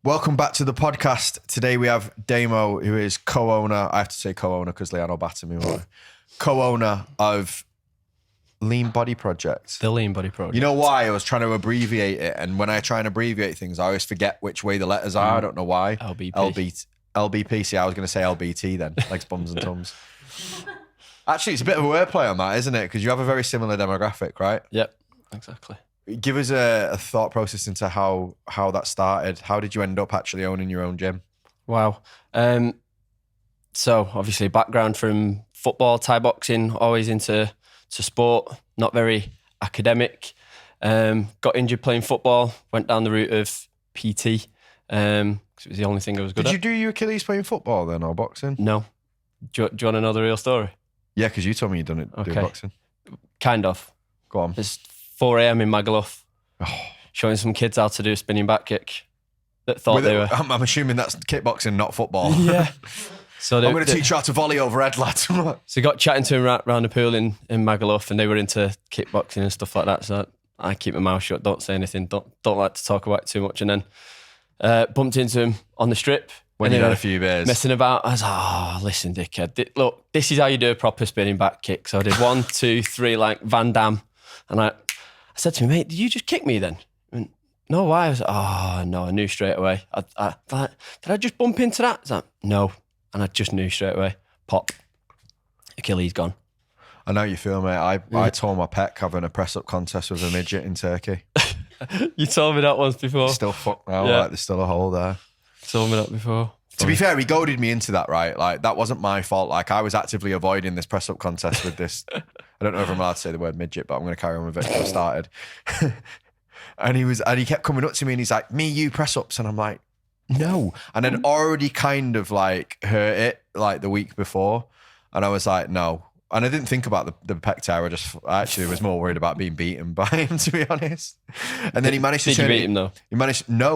Welcome back to the podcast. Today we have Damo, who is co-owner, I have to say co-owner because Leanne will batter me more. Co-owner of Lean Body Project. The Lean Body Project. You know why? I was trying to abbreviate it, and when I try and abbreviate things, I always forget which way the letters are. I don't know why. LBP. See, I was going to say LBT then, legs, bums and tums. Actually, it's a bit of a wordplay on that, isn't it? Because you have a very similar demographic, right? Yep, exactly. Give us a thought process into how that started. How did you end up actually owning your own gym? Wow. So obviously background from football, Thai boxing, always into sport, not very academic. Got injured playing football, went down the route of PT because it was the only thing I was good at. Did you do your Achilles playing football then or boxing? No. Do you want to know the real story? Yeah, because you told me you'd done it doing boxing. Kind of. Go on. It's 4 a.m. in Magaluf, showing some kids how to do a spinning back kick that thought they were... I'm assuming that's kickboxing, not football. Yeah. So I'm going to teach you how to volley overhead, lads. So got chatting to him around the pool in Magaluf, and they were into kickboxing and stuff like that. So I keep my mouth shut, don't say anything, don't like to talk about it too much. And then bumped into him on the strip. When you had a few beers. Messing about. I was like, listen, dickhead, look, this is how you do a proper spinning back kick. So I did 1, 2, 3, like Van Damme. And I said to him, mate, did you just kick me then? And, no, why? I was like, no, I knew straight away. I did I just bump into that? I was like, no. And I just knew straight away. Pop. Achilles gone. I know you feel, mate. I tore my pec having a press-up contest with a midget in Turkey. You told me that once before. Still fucked now. Yeah. Like, there's still a hole there. Told me that before. To be fair, he goaded me into that, right? Like, that wasn't my fault. Like, I was actively avoiding this press-up contest with this... I don't know if I'm allowed to say the word midget, but I'm going to carry on with it until I started. and he kept coming up to me and he's like, me, you, press-ups. And I'm like, no. And I'd already kind of like hurt it like the week before. And I was like, no. And I didn't think about the pec tear. I actually was more worried about being beaten by him, to be honest. And then he managed to turn it. Did you beat him though?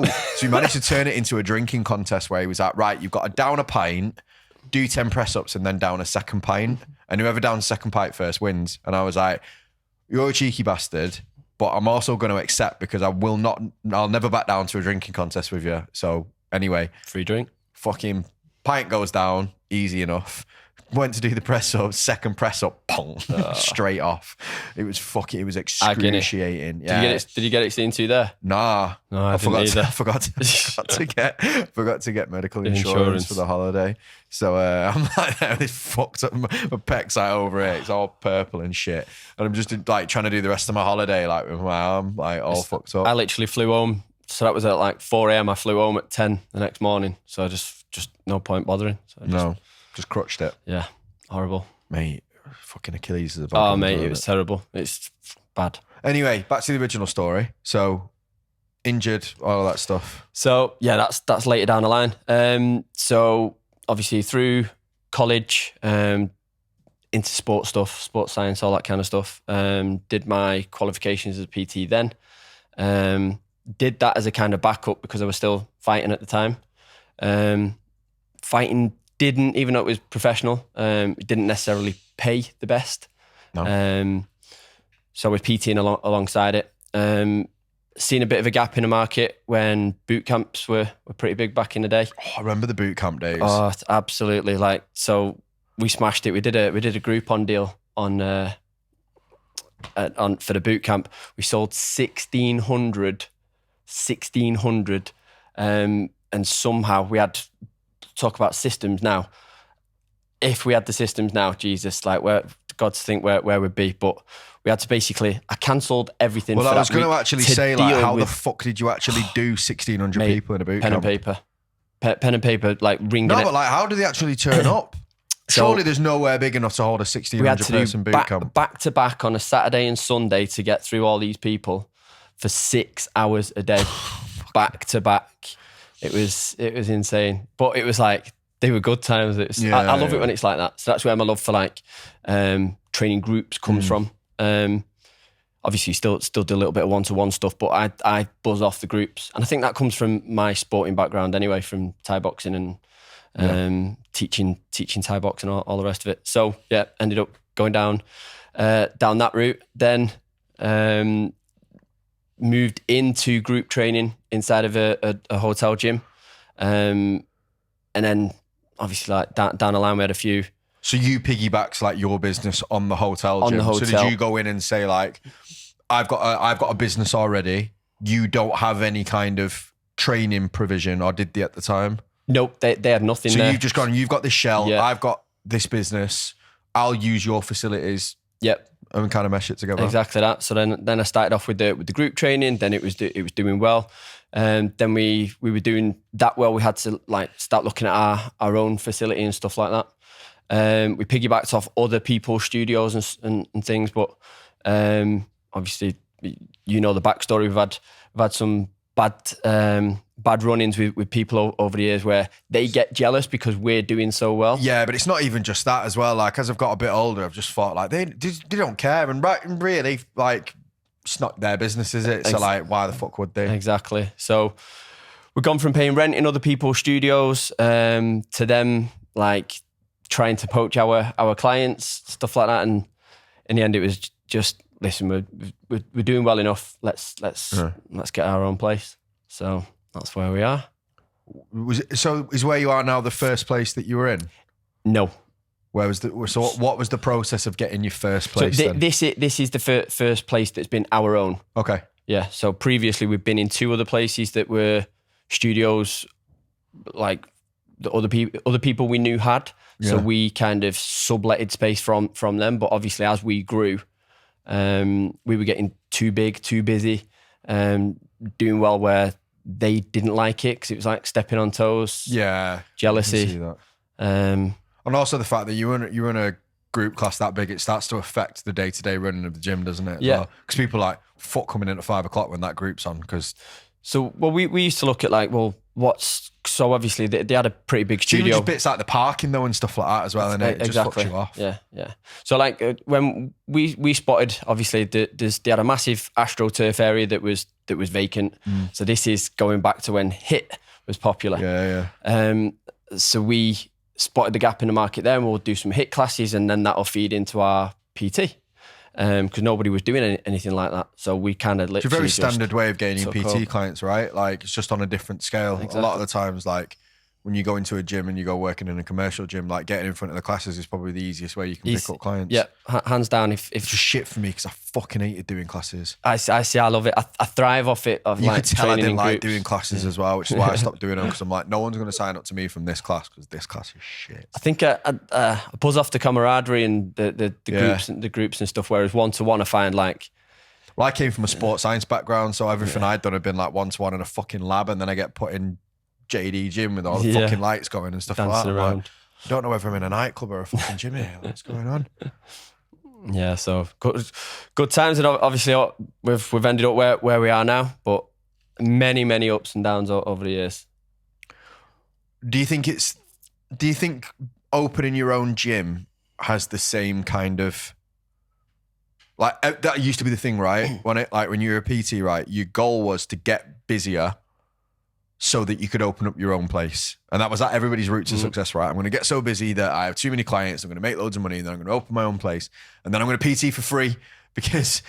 So he managed to turn it into a drinking contest where he was like, right, you've got to down a pint, do 10 press-ups and then down a second pint. And whoever downs second pint first wins. And I was like, you're a cheeky bastard, but I'm also going to accept because I'll never back down to a drinking contest with you. So anyway. Free drink. Fucking pint goes down, easy enough. Went to do the press up, second press up, pong, straight off. It was excruciating. Yeah. Did you get it seen to there? Nah. No, I forgot to get medical insurance for the holiday. So I'm like, this fucked up. My pec's like over it. It's all purple and shit. And I'm just like trying to do the rest of my holiday like with my arm like all fucked up. I literally flew home. So that was at like 4 a.m. I flew home at 10 the next morning. So just no point bothering. So Just crutched it. Yeah, horrible. Mate, fucking Achilles is a bad mate, it was terrible. It's bad. Anyway, back to the original story. So, injured, all of that stuff. So, yeah, that's later down the line. So, obviously through college, into sports stuff, sports science, all that kind of stuff. Did my qualifications as a PT then. Did that as a kind of backup because I was still fighting at the time. Fighting didn't, even though it was professional, it didn't necessarily pay the best. No. So I was PTing alongside it. Seen a bit of a gap in the market when boot camps were pretty big back in the day. Oh, I remember the boot camp days. Oh, absolutely. Like, so we smashed it. We did a Groupon deal on for the boot camp. We sold 1,600, and somehow we had... Talk about systems now. If we had the systems now, Jesus, like God to think where we'd be. But we had to basically, I cancelled everything. Well, for I was going to actually say, like, how the fuck did you actually do 1,600 people in a boot camp? Pen and paper. Pen and paper, like ringing it. No, but like, how do they actually turn up? Surely there's nowhere big enough to hold a 1,600 person boot camp. Back to back on a Saturday and Sunday to get through all these people for 6 hours a day, back to back. It was insane, but it was like they were good times. I love it when it's like that. So that's where my love for like training groups comes from. Obviously, still do a little bit of one-to-one stuff, but I buzz off the groups, and I think that comes from my sporting background anyway, from Thai boxing and teaching Thai boxing and all the rest of it. So yeah, ended up going down that route. Then moved into group training inside of a hotel gym. And then obviously like down the line we had a few. So you piggybacked like your business on the hotel gym. On the So hotel. did you go in and say like, I've got a business already. You don't have any kind of training provision, or did they at the time? Nope, they had nothing So there. you've just gone, you've got this shell, Yeah. I've got this business, I'll use your facilities. Yep. And kind of mesh it together. Exactly that. So then I started off with the group training. Then it was doing well, and then we were doing that well. We had to like start looking at our own facility and stuff like that. We piggybacked off other people's studios and things, but obviously you know the backstory. We've had some bad run-ins with people over the years where they get jealous because we're doing so well. Yeah, but it's not even just that as well. Like as I've got a bit older, I've just thought like they don't care, and really like it's not their business, is it? So like, why the fuck would they? Exactly. So we've gone from paying rent in other people's studios to them like trying to poach our clients, stuff like that. And in the end, it was just listen, we're doing well enough. Let's get our own place. So that's where we are. Is where you are now the first place that you were in? No. What was the process of getting your first place? So this is the first place that's been our own. Okay. Yeah. So previously we've been in two other places that were studios, like the other people we knew had. Yeah. So we kind of subletted space from them. But obviously as we grew, we were getting too big, too busy, doing well where they didn't like it because it was like stepping on toes. Yeah. Jealousy. I can see that. And also the fact that you're in a group class that big, it starts to affect the day-to-day running of the gym, doesn't it? Yeah. Because people are like, fuck coming in at 5 o'clock when that group's on. We used to look at like, well, so obviously they had a pretty big studio. Just bits like the parking though and stuff like that as well, and it just fucks you off. Yeah. So like when we spotted, obviously they had a massive AstroTurf area that was vacant. So this is going back to when HIIT was popular. Yeah. So we spotted the gap in the market there, and we'll do some HIIT classes, and then that'll feed into our PT. Because nobody was doing anything like that. So we kind of literally. It's a very standard way of gaining PT clients, right? Like it's just on a different scale. Exactly. A lot of the times, like when you go into a gym and you go working in a commercial gym, like getting in front of the classes is probably the easiest way you can pick up clients. Yeah, hands down. If it's just shit for me because I fucking hated doing classes. I see, I love it. I thrive off it. You could tell I didn't like doing classes as well, which is why I stopped doing them because I'm like, no one's going to sign up to me from this class because this class is shit. I think I buzz off the camaraderie and the groups and stuff. Whereas one-to-one, I find like. Well, I came from a sports science background, so everything I'd done had been like one-to-one in a fucking lab, and then I get put in JD gym with all the fucking lights going and stuff like that. Around. Like, I don't know whether I'm in a nightclub or a fucking gym here. What's going on? Yeah, so good times, and obviously we've ended up where we are now, but many ups and downs over the years. Do you think opening your own gym has the same kind of like that used to be the thing, right? When you were a PT, right? Your goal was to get busier so that you could open up your own place. And that was like everybody's route to success, right? I'm going to get so busy that I have too many clients, I'm going to make loads of money, and then I'm going to open my own place. And then I'm going to PT for free because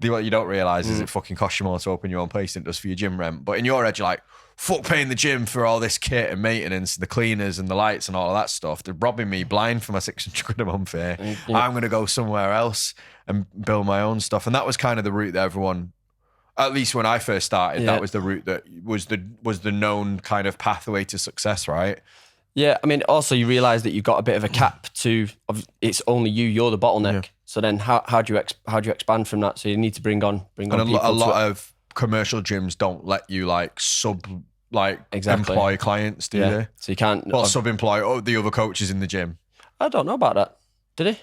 what you don't realise is it fucking costs you more to open your own place than it does for your gym rent. But in your head, you're like, fuck paying the gym for all this kit and maintenance, the cleaners and the lights and all of that stuff. They're robbing me blind for my 600 quid a month here. Yeah. I'm going to go somewhere else and build my own stuff. And that was kind of the route that everyone... At least when I first started, that was the route that was the known kind of pathway to success, right? Yeah, I mean, also you realise that you've got a bit of a cap to. It's only you're the bottleneck. Yeah. So then, how do you expand from that? So you need to bring on people. And a lot of commercial gyms don't let you employ clients, do they? So you can't. Well, sub-employ the other coaches in the gym. I don't know about that. Did he?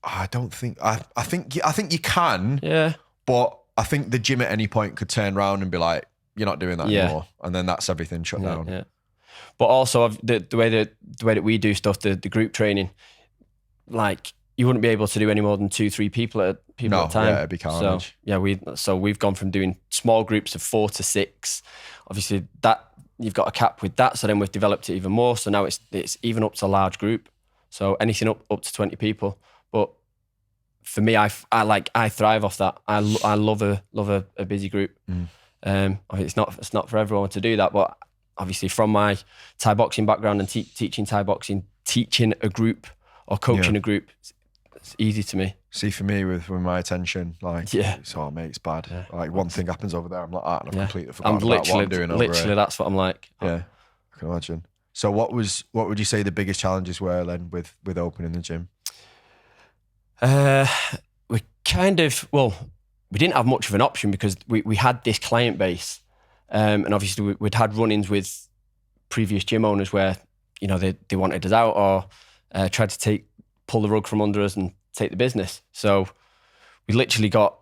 I don't think. I think you can. Yeah, but. I think the gym at any point could turn around and be like, you're not doing that anymore. And then that's everything shut down. Yeah. But also the way that we do stuff, the group training, like you wouldn't be able to do any more than 2-3 people at a time. Yeah, it'd be carnage. So we've gone from doing small groups of 4 to 6. Obviously that you've got a cap with that. So then we've developed it even more. So now it's even up to a large group. So anything up to 20 people. But for me, I thrive off that. I love a busy group. It's not for everyone to do that, but obviously from my Thai boxing background and teaching Thai boxing, teaching a group or coaching a group, it's easy to me. See, for me, with my attention, like, it's, oh, mate, it's bad. Yeah. Like, one thing happens over there, I'm like, and I've completely I'm forgotten about what I'm doing over literally, here. that's what I'm like. Yeah, I can imagine. So what would you say the biggest challenges were then with opening the gym? We didn't have much of an option because we had this client base, and obviously we'd had run-ins with previous gym owners where, you know, they wanted us out or tried to pull the rug from under us and take the business. So we literally got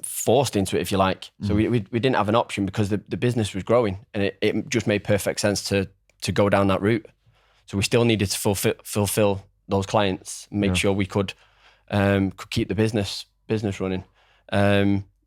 forced into it, if you like. So we didn't have an option because the business was growing, and it just made perfect sense to go down that route. So we still needed to fulfill those clients, make sure we could keep the business running.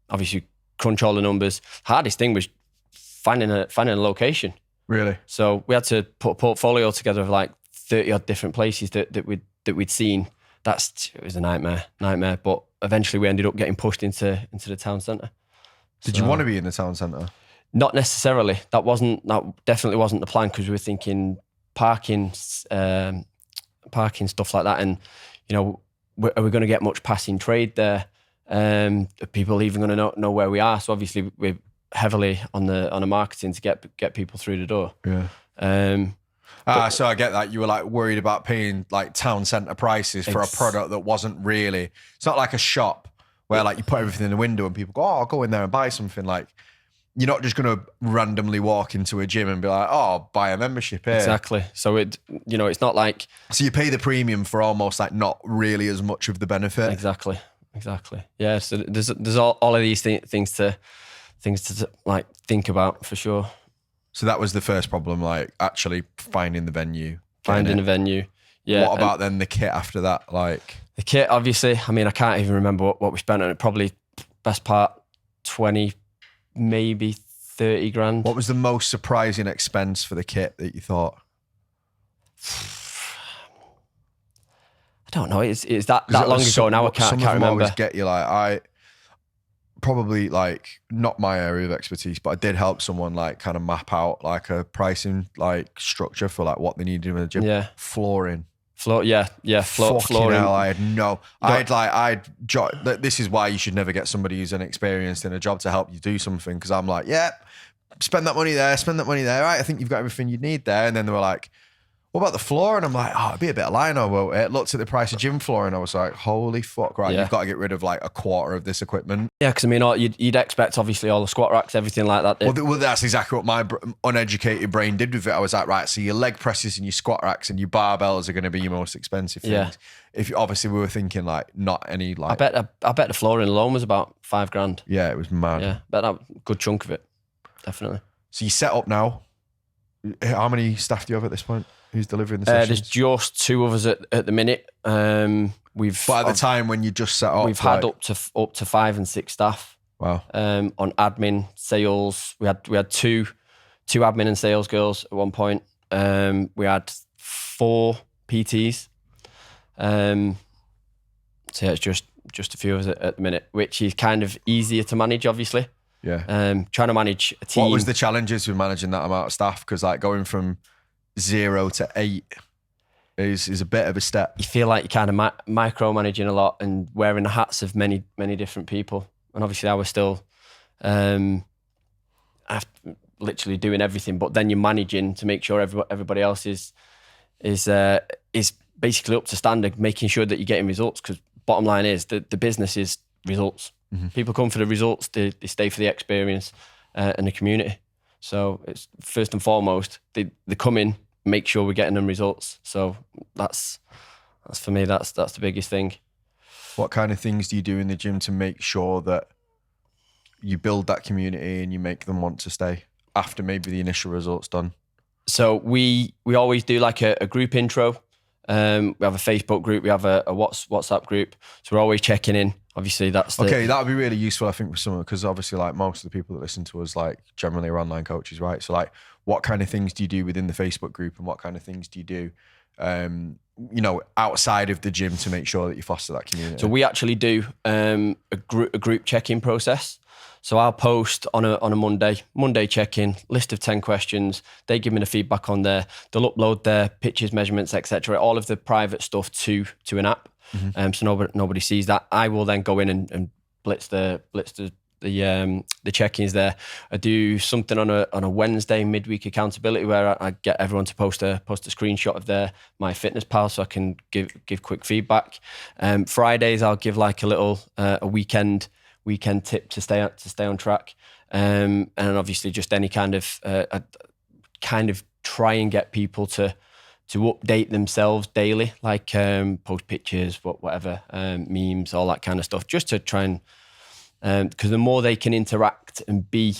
Obviously, crunch all the numbers. Hardest thing was finding a location. Really? So we had to put a portfolio together of like 30 odd different places that we'd seen. It was a nightmare. But eventually we ended up getting pushed into the town centre. Did you want to be in the town centre? Not necessarily. That definitely wasn't the plan, because we were thinking parking stuff like that, and, you know, are we going to get much passing trade there? Are people even going to know where we are? So obviously we're heavily on the marketing to get people through the door. Yeah. So I get that. You were like worried about paying like town centre prices for a product that wasn't really, it's not like a shop where like you put everything in the window and people go, oh, I'll go in there and buy something. Like, you're not just going to randomly walk into a gym and be like, oh, I'll buy a membership here. Exactly. So it's not like. So you pay the premium for almost like not really as much of the benefit. Exactly. Yeah. So there's all of these things to like think about, for sure. So that was the first problem, like actually finding the venue. Finding a venue. Yeah. What about then the kit after that? Like the kit, obviously, I mean, I can't even remember what we spent on it. Probably best part 20, maybe 30 grand. What was the most surprising expense for the kit that you thought? I don't know. It's that long ago now. I can't remember. Always get you like probably like not my area of expertise, but I did help someone like kind of map out like a pricing like structure for like what they needed in the gym. Yeah. Flooring. Flooring. Hell, I had this is why you should never get somebody who's inexperienced in a job to help you do something. Because I'm like, yeah, spend that money there. Right, I think you've got everything you need there. And then they were like, what about the floor? And I'm like, oh, it'd be a bit of lino, won't it? Looked at the price of gym floor and I was like, holy fuck, right, you've got to get rid of like a quarter of this equipment. Yeah, because I mean, you'd expect obviously all the squat racks, everything like that. Well, that's exactly what my uneducated brain did with it. I was like, right, so your leg presses and your squat racks and your barbells are going to be your most expensive things. Yeah. If obviously we were thinking like not any like. I bet the flooring alone was about $5,000. Yeah, it was mad. Yeah, bet that a good chunk of it, definitely. So you set up now. How many staff do you have at this point? Who's delivering the sessions? There's just two of us at the minute. But at the time when you just set up, we've had up to 5 and 6 staff. Wow. On admin, sales, we had two admin and sales girls at one point. We had 4 PTs. So yeah, it's just a few of us at the minute, which is kind of easier to manage, obviously. Yeah. Trying to manage a team. What was the challenges with managing that amount of staff? Because like going from 0 to 8 is a bit of a step. You feel like you're kind of micromanaging a lot and wearing the hats of many different people. And obviously I was still literally doing everything, but then you're managing to make sure everybody else is basically up to standard, making sure that you're getting results. Because bottom line is the business is results. Mm-hmm. People come for the results, they stay for the experience and the community. So it's first and foremost, they come in, make sure we're getting them results. So that's for me, that's the biggest thing. What kind of things do you do in the gym to make sure that you build that community and you make them want to stay after maybe the initial results done? So we always do like a group intro. We have a Facebook group, we have a WhatsApp group. So we're always checking in. Obviously okay, that would be really useful, I think, for someone, because obviously like most of the people that listen to us like generally are online coaches, right? So like what kind of things do you do within the Facebook group and what kind of things do you do outside of the gym to make sure that you foster that community? So we actually do a group check-in process. So I'll post on a Monday check-in, list of 10 questions. They give me the feedback on there. They'll upload their pictures, measurements, etc., all of the private stuff to an app. So nobody sees that. I will then go in and blitz the check-ins there. I do something on a Wednesday midweek accountability where I get everyone to post a screenshot of their MyFitnessPal so I can give quick feedback. Fridays I'll give like a little a weekend tip to stay on track. And obviously just any kind of try and get people to update themselves daily, like post pictures, whatever, memes, all that kind of stuff, just to try and because the more they can interact and be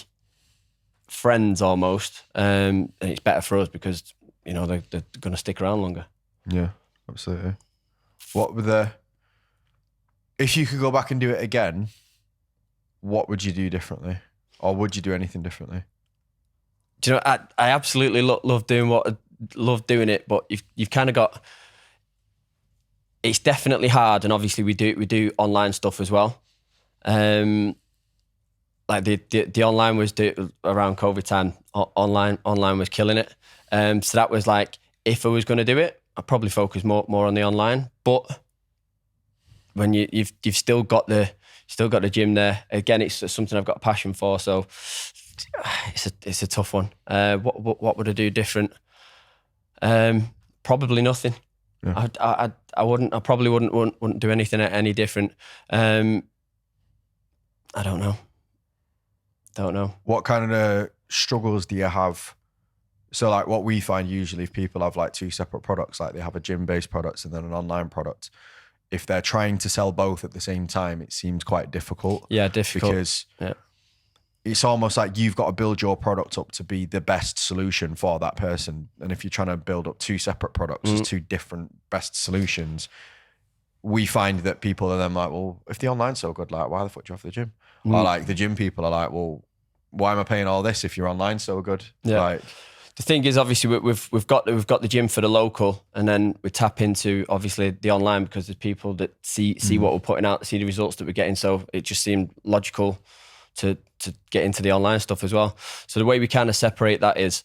friends almost, and it's better for us because they're going to stick around longer. Yeah, absolutely. What were if you could go back and do it again, what would you do differently, or would you do anything differently? Do you know, I absolutely love doing it, but you've kind of got. It's definitely hard, and obviously we do online stuff as well. Like the online was around COVID time. Online was killing it. So that was like, if I was going to do it, I'd probably focus more on the online. But when you've still got the gym there, again, it's something I've got a passion for. So it's a tough one. What would I do different? Probably nothing. Yeah. I wouldn't. I probably wouldn't do anything any different. I don't know. What kind of struggles do you have? So like what we find usually, if people have like two separate products, like they have a gym-based product and then an online product, if they're trying to sell both at the same time, it seems quite difficult. Yeah, difficult. Because it's almost like you've got to build your product up to be the best solution for that person. And if you're trying to build up two separate products as two different best solutions, we find that people are then like, well, if the online's so good, like why the fuck do you offer the gym? Or like the gym people are like, well, why am I paying all this if your online's so good? Yeah. Like, the thing is, obviously, we've got the gym for the local, and then we tap into obviously the online because there's people that see what we're putting out, see the results that we're getting. So it just seemed logical to get into the online stuff as well. So the way we kind of separate that is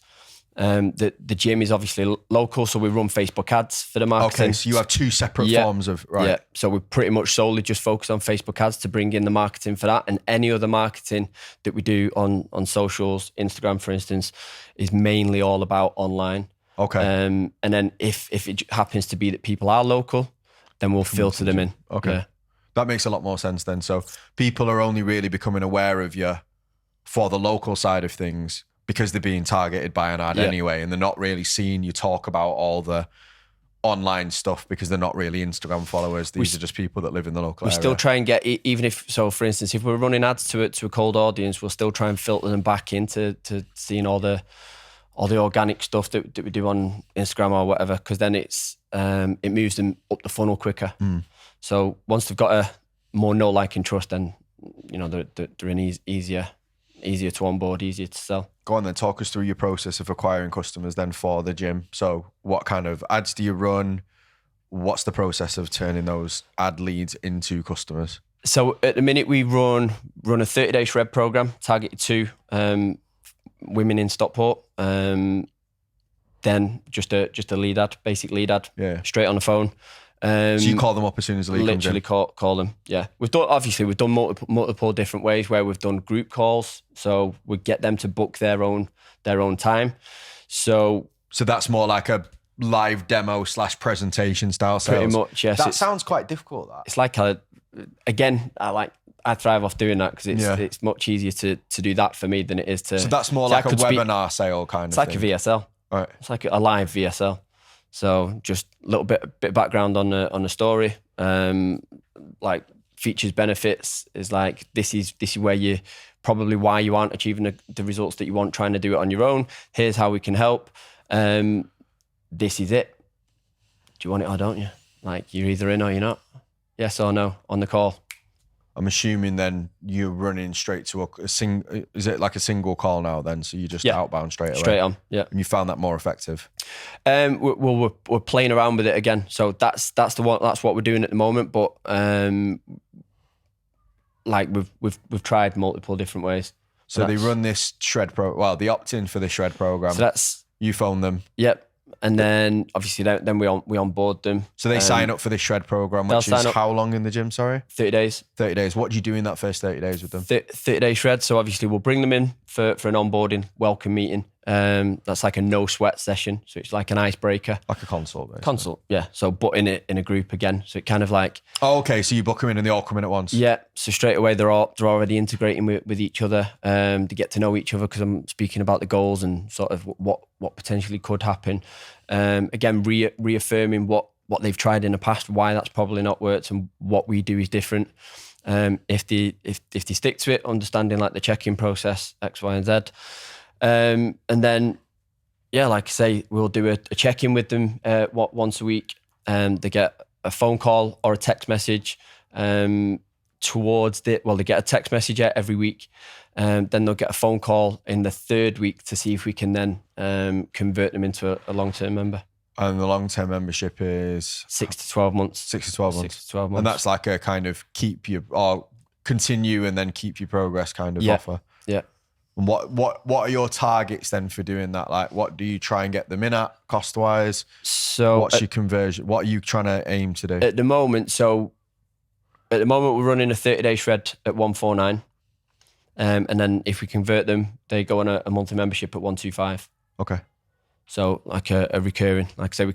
the gym is obviously local, so we run Facebook ads for the marketing. Okay, so you have two separate forms of, right. Yeah, so we pretty much solely just focus on Facebook ads to bring in the marketing for that, and any other marketing that we do on socials, Instagram for instance, is mainly all about online. Okay. And then if it happens to be that people are local, then we'll filter them in. Okay. Yeah. That makes a lot more sense then. So people are only really becoming aware of you for the local side of things because they're being targeted by an ad anyway, and they're not really seeing you talk about all the online stuff because they're not really Instagram followers. These are just people that live in the local area. We still try and get, even if, so for instance, if we're running ads to a cold audience, we'll still try and filter them back into seeing all the organic stuff that we do on Instagram or whatever, because then it moves them up the funnel quicker. So once they've got a more know, like, and trust, then they're in easier to onboard, easier to sell. Go on then, talk us through your process of acquiring customers then for the gym. So what kind of ads do you run? What's the process of turning those ad leads into customers? So at the minute we run a 30-day shred program targeted to women in Stockport. Then just a lead ad, basic lead ad, straight on the phone. So you call them up as soon as the lead comes in? Literally call them, yeah. We've done multiple different ways where we've done group calls. So we get them to book their own time. So that's more like a live demo / presentation style sales? Pretty much, yes. That sounds quite difficult, that. It's like I thrive off doing that because it's much easier to do that for me than it is to... So that's more like a webinar sale kind of thing? It's like a VSL. Right. It's like a live VSL. So just a little bit of background on the story, like features, benefits is like, this is where you probably why you aren't achieving the results that you want, trying to do it on your own. Here's how we can help. This is it. Do you want it or don't you? Like, you're either in or you're not. Yes or no on the call. I'm assuming then you're running straight to is it like a single call now then? So you just Yeah. outbound straight away? Straight on, yeah. And you found that more effective? We're playing around with it again. So that's what we're doing at the moment. But like we've tried multiple different ways. So they run this they opt in for the shred program. So that's, you phone them. Yep. And then obviously then we onboard them. So they sign up for this shred program, which is how long in the gym, sorry? 30 days. 30 days. What do you do in that first 30 days with them? 30-day shred. So obviously we'll bring them in for an onboarding welcome meeting. That's like a no sweat session. So it's like an icebreaker. Like a consult, basically. Consult, yeah. So but in a group again. So it kind of like... Oh, okay. So you book them in and they all come in at once? Yeah. So straight away they're already integrating with each other. They get to know each other because I'm speaking about the goals and sort of what potentially could happen. Again, reaffirming what they've tried in the past, why that's probably not worked, and what we do is different. If they stick to it, understanding like the check-in process, X, Y, and Z. And then, yeah, like I say, we'll do a check-in with them once a week. They get a phone call or a text message they get a text message every week. Then they'll get a phone call in the third week to see if we can then convert them into a long-term member. And the long-term membership is 6 to 12 months. 6 to 12 months. 6 to 12 months. And that's like a kind of continue and then keep your progress kind of offer. Yeah. And what are your targets then for doing that? Like, what do you try and get them in at cost-wise? So what's your conversion? What are you trying to aim to do? At the moment, we're running a 30-day shred at 149. And then if we convert them, they go on a monthly membership at 125. Okay. So like a recurring, like I say,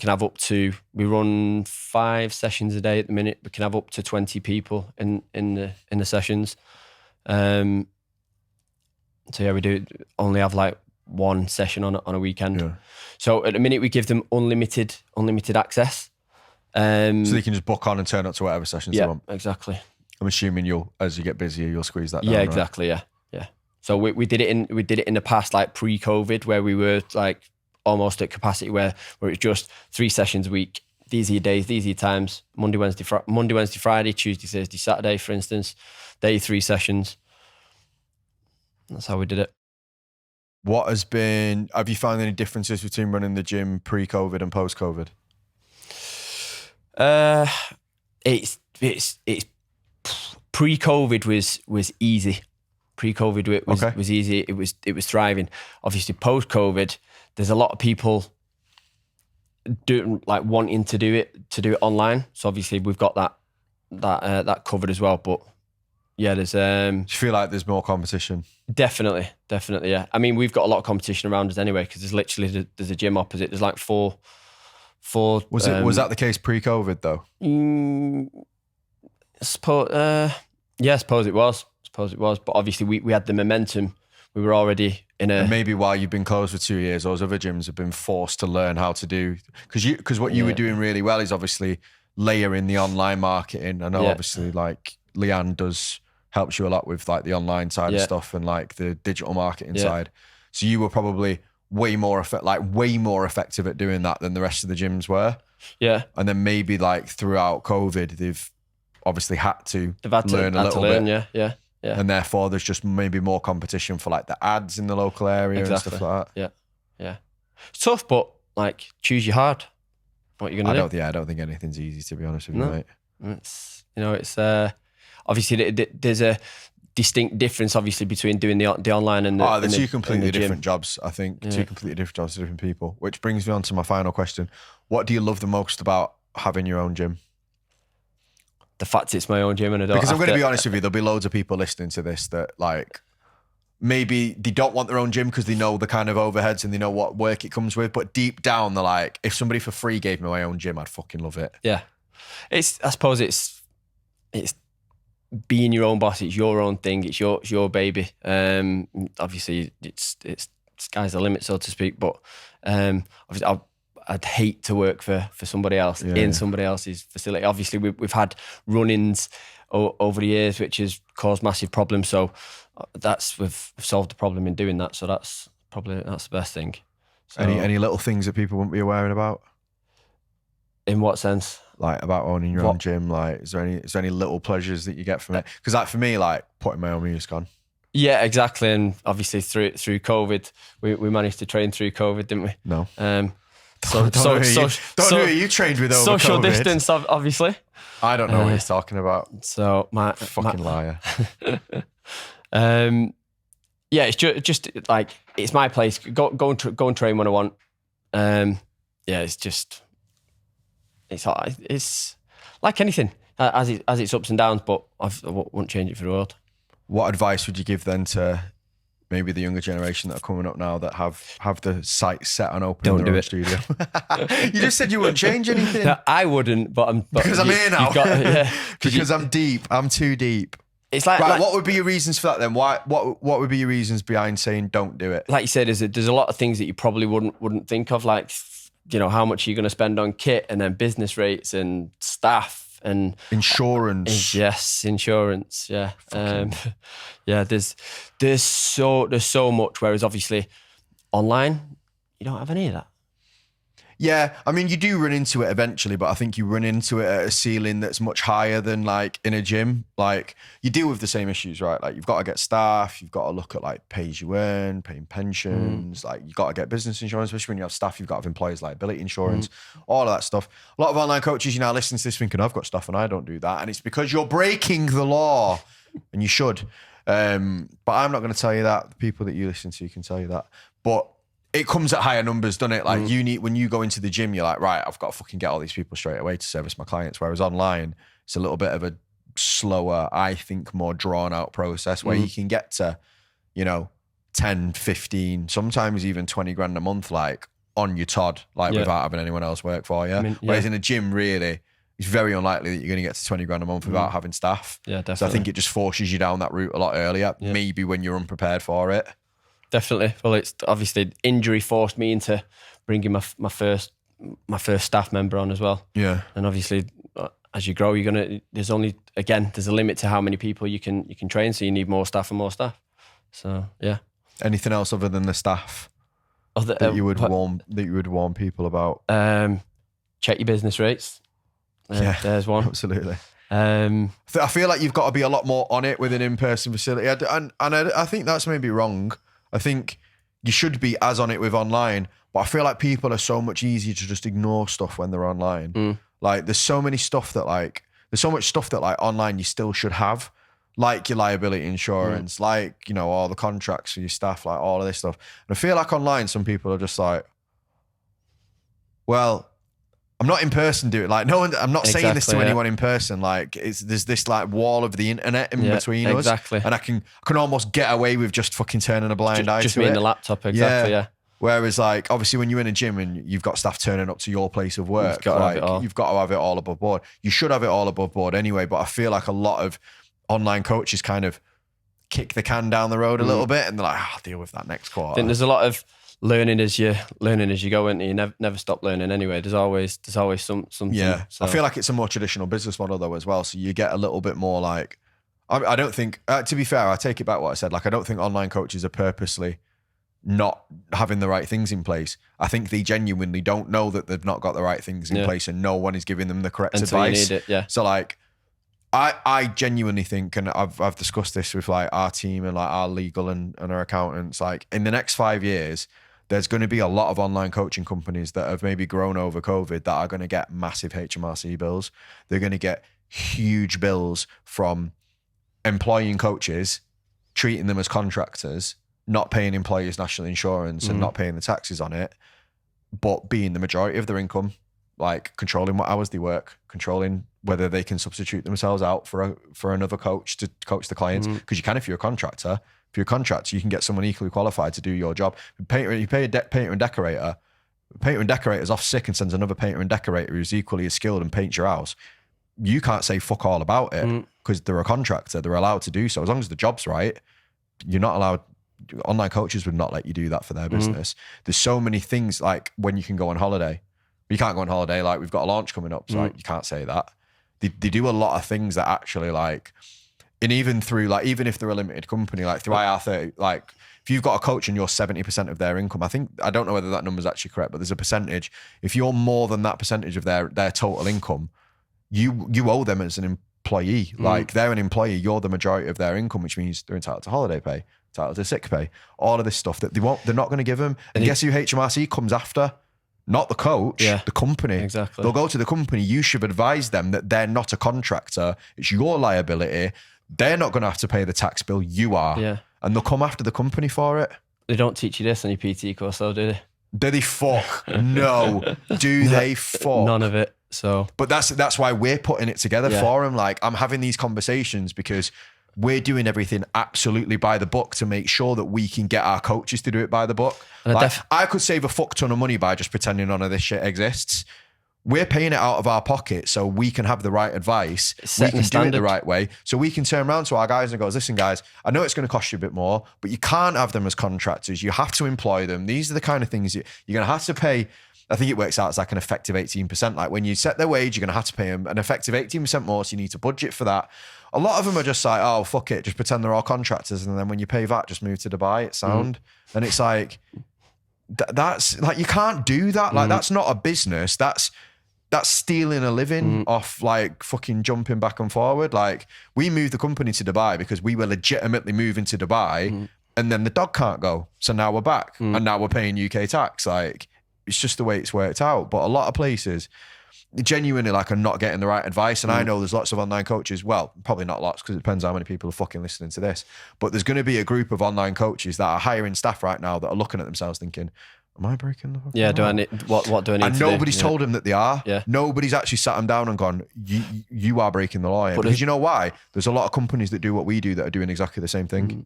we run 5 sessions a day at the minute. We can have up to 20 people in the sessions. So yeah, we do only have like 1 session on a weekend. Yeah. So at the minute we give them unlimited access. So they can just book on and turn up to whatever sessions they want. Yeah, exactly. I'm assuming as you get busier, you'll squeeze that down. Yeah, exactly. Right? Yeah. So we did it in the past, like pre-COVID, where we were like almost at capacity, where it's just 3 sessions a week. These are your days, these are your times. Monday, Wednesday, Friday, Tuesday, Thursday, Saturday, for instance. Day 3 sessions. That's how we did it. Have you found any differences between running the gym pre-COVID and post-COVID? It's pre-COVID was easy. Pre-COVID was easy. It was thriving. Obviously, post-COVID, there's a lot of people wanting to do it online. So obviously, we've got that covered as well. But yeah, there's. Do you feel like there's more competition? Definitely, yeah. I mean, we've got a lot of competition around us anyway because there's a gym opposite. There's like four. Was that the case pre-COVID though? I suppose it was. But obviously we had the momentum. We were already in a... And maybe while you've been closed for 2 years, those other gyms have been forced to learn how to do... Because what you were doing really well is obviously layering the online marketing. I know obviously like Leanne helps you a lot with like the online side of stuff and like the digital marketing side. So you were probably way more effective at doing that than the rest of the gyms were. Yeah. And then maybe like throughout COVID, they've obviously had to learn a little bit. Yeah. And therefore there's just maybe more competition for like the ads in the local area and stuff like that. Yeah. It's tough, but like choose your hard. What you're gonna do? I don't think anything's easy, to be honest with you, mate. It's obviously there's a distinct difference obviously between doing the online and the they're 2 completely different jobs, I think. 2 completely different jobs to different people, which brings me on to my final question. What do you love the most about having your own gym? The fact it's my own gym and I don't Because I'm going to be honest with you, there'll be loads of people listening to this that like maybe they don't want their own gym because they know the kind of overheads and they know what work it comes with, but deep down they're like, if somebody for free gave me my own gym, I'd fucking love it. Yeah. I suppose it's being your own boss. It's your own thing. It's your baby. Obviously it's sky's the limit, so to speak, but obviously I'd hate to work for somebody else in somebody else's facility. Obviously, we've had run-ins over the years, which has caused massive problems. So we've solved the problem in doing that. So that's the best thing. So, any little things that people wouldn't be aware about? In what sense? Like about owning your own gym? Like, is there any little pleasures that you get from it? Because like for me, like putting my own music on. Yeah, exactly. And obviously through COVID, we managed to train through COVID, didn't we? No. Don't know who you trained with over social COVID. distance, obviously. I don't know what he's talking about. So fucking liar. Yeah, it's just like it's my place. Go and train when I want. Yeah, it's like anything, as its ups and downs. But I wouldn't change it for the world. What advice would you give then to maybe the younger generation that are coming up now that have the sights set on opening their own studio? You just said you wouldn't change anything. No, I wouldn't, because I'm here now. Yeah, because I'm deep. I'm too deep. It's like, what would be your reasons for that then? What would be your reasons behind saying don't do it? Like you said, there's a lot of things that you probably wouldn't think of, like, you know, how much you're going to spend on kit and then business rates and staff and insurance. Yes, insurance. Yeah, yeah. There's so much. Whereas obviously online, you don't have any of that. Yeah, I mean, you do run into it eventually, but I think you run into it at a ceiling that's much higher than like in a gym. Like you deal with the same issues, right? Like you've got to get staff, you've got to look at like pay as you earn, paying pensions, like you've got to get business insurance, especially when you have staff, you've got to have employers liability insurance, all of that stuff. A lot of online coaches, you now listen to this thinking, I've got stuff and I don't do that. And it's because you're breaking the law and you should. But I'm not going to tell you that. The people that you listen to can tell you that. But it comes at higher numbers, doesn't it? Like when you go into the gym, you're like, right, I've got to fucking get all these people straight away to service my clients. Whereas online, it's a little bit of a slower, I think more drawn out process where you can get to, 10, 15, sometimes even 20 grand a month, like on your Todd, like without having anyone else work for you. Whereas in a gym, really, it's very unlikely that you're going to get to 20 grand a month without having staff. Yeah, definitely. So I think it just forces you down that route a lot earlier, maybe when you're unprepared for it. Definitely. Well, it's obviously injury forced me into bringing my first staff member on as well. Yeah. And obviously, as you grow, there's a limit to how many people you can train. So you need more staff and more staff. So yeah. Anything else other than the staff that you would warn people about? Check your business rates. There's one. Absolutely. I feel like you've got to be a lot more on it with an in-person facility, and I think that's maybe wrong. I think you should be as on it with online, but I feel like people are so much easier to just ignore stuff when they're online. Like there's so much stuff that like online you still should have, like your liability insurance, like, all the contracts for your staff, like all of this stuff. And I feel like online, some people are just like, well, I'm not in person doing it. Like I'm not saying this to anyone in person. Like there's this like wall of the internet in between us. Exactly. And I can almost get away with just fucking turning a blind eye to it. Just me and the laptop, exactly, yeah. Whereas like, obviously when you're in a gym and you've got staff turning up to your place of work, you've got to have it all above board. You should have it all above board anyway, but I feel like a lot of online coaches kind of kick the can down the road a little bit and they're like, I'll deal with that next quarter. I think there's a lot of learning as you go, and you never stop learning anyway. There's always something. Yeah. So. I feel like it's a more traditional business model though as well. So you get a little bit more like, I don't think, to be fair, I take it back what I said. Like, I don't think online coaches are purposely not having the right things in place. I think they genuinely don't know that they've not got the right things in place and no one is giving them the correct advice. You need it, So like, I genuinely think, and I've discussed this with like our team and like our legal and our accountants, like in the next 5 years, there's going to be a lot of online coaching companies that have maybe grown over COVID that are going to get massive HMRC bills. They're going to get huge bills from employing coaches, treating them as contractors, not paying employers national insurance and not paying the taxes on it, but being the majority of their income, like controlling what hours they work, controlling whether they can substitute themselves out for another coach to coach the clients. Because you can if you're a contractor. If you're a contractor, you can get someone equally qualified to do your job. You pay a painter and decorator. The painter and decorator's off sick and sends another painter and decorator who's equally as skilled and paints your house. You can't say fuck all about it because they're a contractor. They're allowed to do so. As long as the job's right, you're not allowed. Online coaches would not let you do that for their business. There's so many things like when you can go on holiday. You can't go on holiday. Like we've got a launch coming up. So like, you can't say that. They do a lot of things that actually like, and even through like, even if they're a limited company, like through IR30, like if if you've got a coach and you're 70% of their income, I don't know whether that number is actually correct, but there's a percentage. If you're more than that percentage of their total income, you owe them as an employee. Like they're an employee, you're the majority of their income, which means they're entitled to holiday pay, entitled to sick pay, all of this stuff that they're not going to give them. And guess who HMRC comes after? Not the coach, the company. Exactly. They'll go to the company. You should advise them that they're not a contractor. It's your liability. They're not going to have to pay the tax bill. You are. Yeah. And they'll come after the company for it. They don't teach you this on your PT course, though, do they? Do they fuck? No. Do they fuck? None of it. So, but that's why we're putting it together for them. Like, I'm having these conversations because we're doing everything absolutely by the book to make sure that we can get our coaches to do it by the book. Like, I could save a fuck ton of money by just pretending none of this shit exists. We're paying it out of our pocket so we can have the right advice. We can do it the right way. So we can turn around to our guys and go, listen, guys, I know it's going to cost you a bit more, but you can't have them as contractors. You have to employ them. These are the kind of things you're going to have to pay. I think it works out as like an effective 18%. Like when you set their wage, you're going to have to pay them an effective 18% more. So you need to budget for that. A lot of them are just like, oh, fuck it. Just pretend they're all contractors. And then when you pay that, just move to Dubai. It's sound. And it's like, that's like, you can't do that. Like, that's not a business. That's stealing a living off like fucking jumping back and forward. Like we moved the company to Dubai because we were legitimately moving to Dubai and then the dog can't go. So now we're back and now we're paying UK tax. Like it's just the way it's worked out. But a lot of places genuinely like are not getting the right advice. And I know there's lots of online coaches. Well, probably not lots because it depends how many people are fucking listening to this. But there's going to be a group of online coaches that are hiring staff right now that are looking at themselves thinking, am I breaking the fucking do I need what do I need and to do? nobody's told them that they are. Yeah. Nobody's actually sat them down and gone, you are breaking the law here. Because you know why? There's a lot of companies that do what we do that are doing exactly the same thing.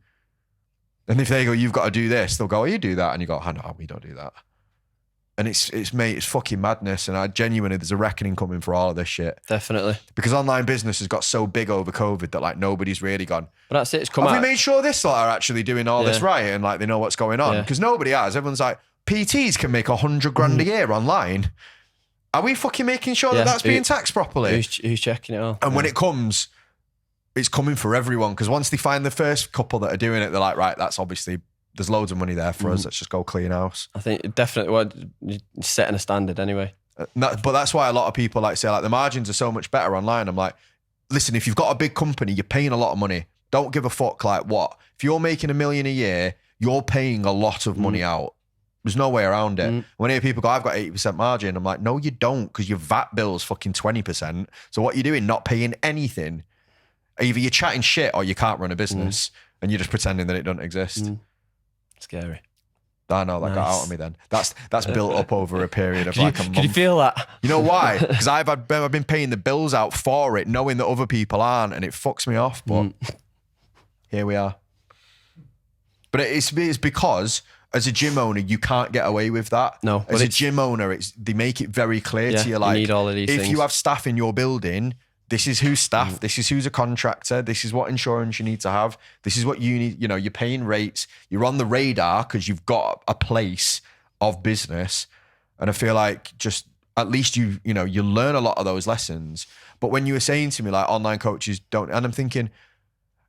And if they go, you've got to do this, they'll go, oh, you do that. And you go, oh, no, we don't do that. And it's fucking madness. And I genuinely, there's a reckoning coming for all of this shit. Definitely. Because online business has got so big over COVID that like nobody's really gone, but that's it. It's come out. Have we made sure this lot are actually doing all this right? And like, they know what's going on. Because nobody has. Everyone's like, PTs can make $100,000 a year online. Are we fucking making sure that that's being taxed properly? Who's checking it all? And when it comes, it's coming for everyone. Because once they find the first couple that are doing it, they're like, right, that's obviously, there's loads of money there for us. Let's just go clean house. I think definitely you're setting a standard anyway. But that's why a lot of people like say like the margins are so much better online. I'm like, listen, if you've got a big company, you're paying a lot of money. Don't give a fuck like what. If you're making $1 million a year, you're paying a lot of money out. There's no way around it. When I hear people go, I've got 80% margin, I'm like, no, you don't, because your VAT bill's fucking 20%. So what you're doing, not paying anything. Either you're chatting shit or you can't run a business and you're just pretending that it doesn't exist. Scary. I know, that got out of me then. That's built up over a period of like a month. Could you feel that? You know why? Because I've been paying the bills out for it, knowing that other people aren't, and it fucks me off. But here we are. But it's because as a gym owner, you can't get away with that. No. As a gym owner, they make it very clear to you, like, you need all of these if things. you have staff in your building, this is who's staff, this is who's a contractor, this is what insurance you need to have, this is what you need, you know, you're paying rates, you're on the radar because you've got a place of business. And I feel like just at least you learn a lot of those lessons. But when you were saying to me like online coaches don't, and I'm thinking,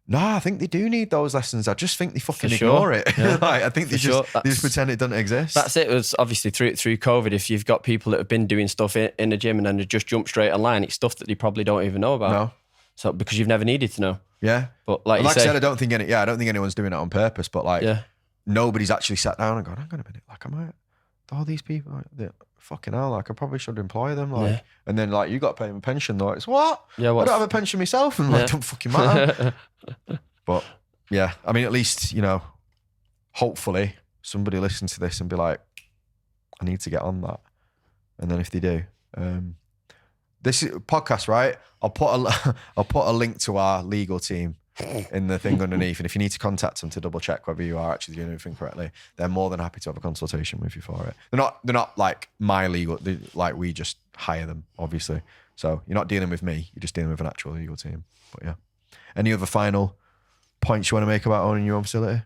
no, I think they do need those lessons. I just think they fucking ignore it. Yeah. Like, I think they just pretend it doesn't exist. That's it. It was obviously through COVID. If you've got people that have been doing stuff in the gym and then they just jump straight online, it's stuff that they probably don't even know about. No. So because you've never needed to know. Yeah. But like I say, said, I don't think anyone's doing it on purpose. But like, nobody's actually sat down and gone, hang on a minute, like, am I all these people? Like, fucking hell, like, I probably should employ them. Like, and then like, you got to pay them a pension. Like, it's what? Yeah, I don't have a pension myself, and like, don't fucking matter. But yeah, I mean, at least, you know, hopefully somebody listens to this and be like, I need to get on that. And then if they do, this is podcast, right? I'll put a link to our legal team in the thing underneath. And if you need to contact them to double check whether you are actually doing everything correctly, they're more than happy to have a consultation with you for it. They're not like my legal, like we just hire them, obviously. So you're not dealing with me, you're just dealing with an actual legal team. But yeah. Any other final points you want to make about owning your own facility?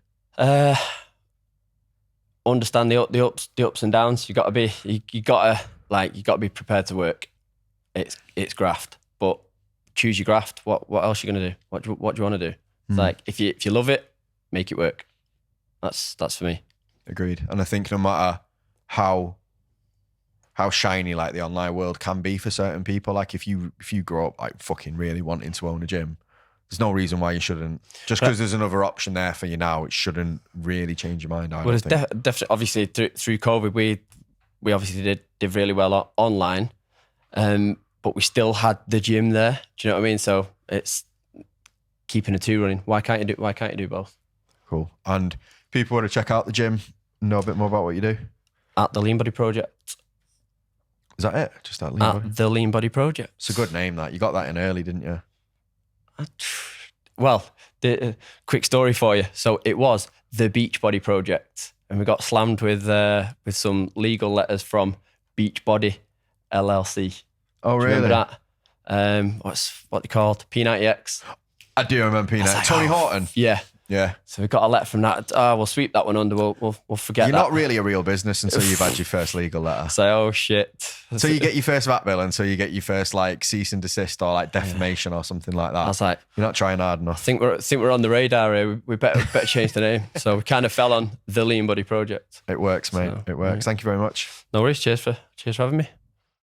Understand the ups and downs. You gotta be be prepared to work. It's graft, but choose your graft. What else are you gonna do? What do you want to do? It's like if you love it, make it work. That's for me. Agreed. And I think no matter how shiny like the online world can be for certain people, like if you grow up like fucking really wanting to own a gym, there's no reason why you shouldn't. Just because there's another option there for you now, it shouldn't really change your mind. Well, it's definitely, obviously through COVID, we obviously did really well online, but we still had the gym there. Do you know what I mean? So it's keeping the two running. Why can't you do both? Cool. And people want to check out the gym, know a bit more about what you do? At the Lean Body Project. Is that it? Just that Lean Body? The Lean Body Project. It's a good name, that. You got that in early, didn't you? Well, the quick story for you. So it was the Beach Body Project, and we got slammed with some legal letters from Beach Body LLC. Oh, really? Remember that? What they called? P90X. I do remember Peanut. Like, Tony Horton. Yeah. Yeah. So we got a letter from that. We'll sweep that one under. We'll forget. You're not really a real business until you've had your first legal letter. Say, oh shit. So you get your first VAT bill, and so you get your first like cease and desist or like defamation or something like that. I was like, you're not trying hard enough. I think we're on the radar here. We better change the name. So we kind of fell on the Lean Body Project. It works, mate. So, it works. Thank you very much. No worries. Cheers for having me.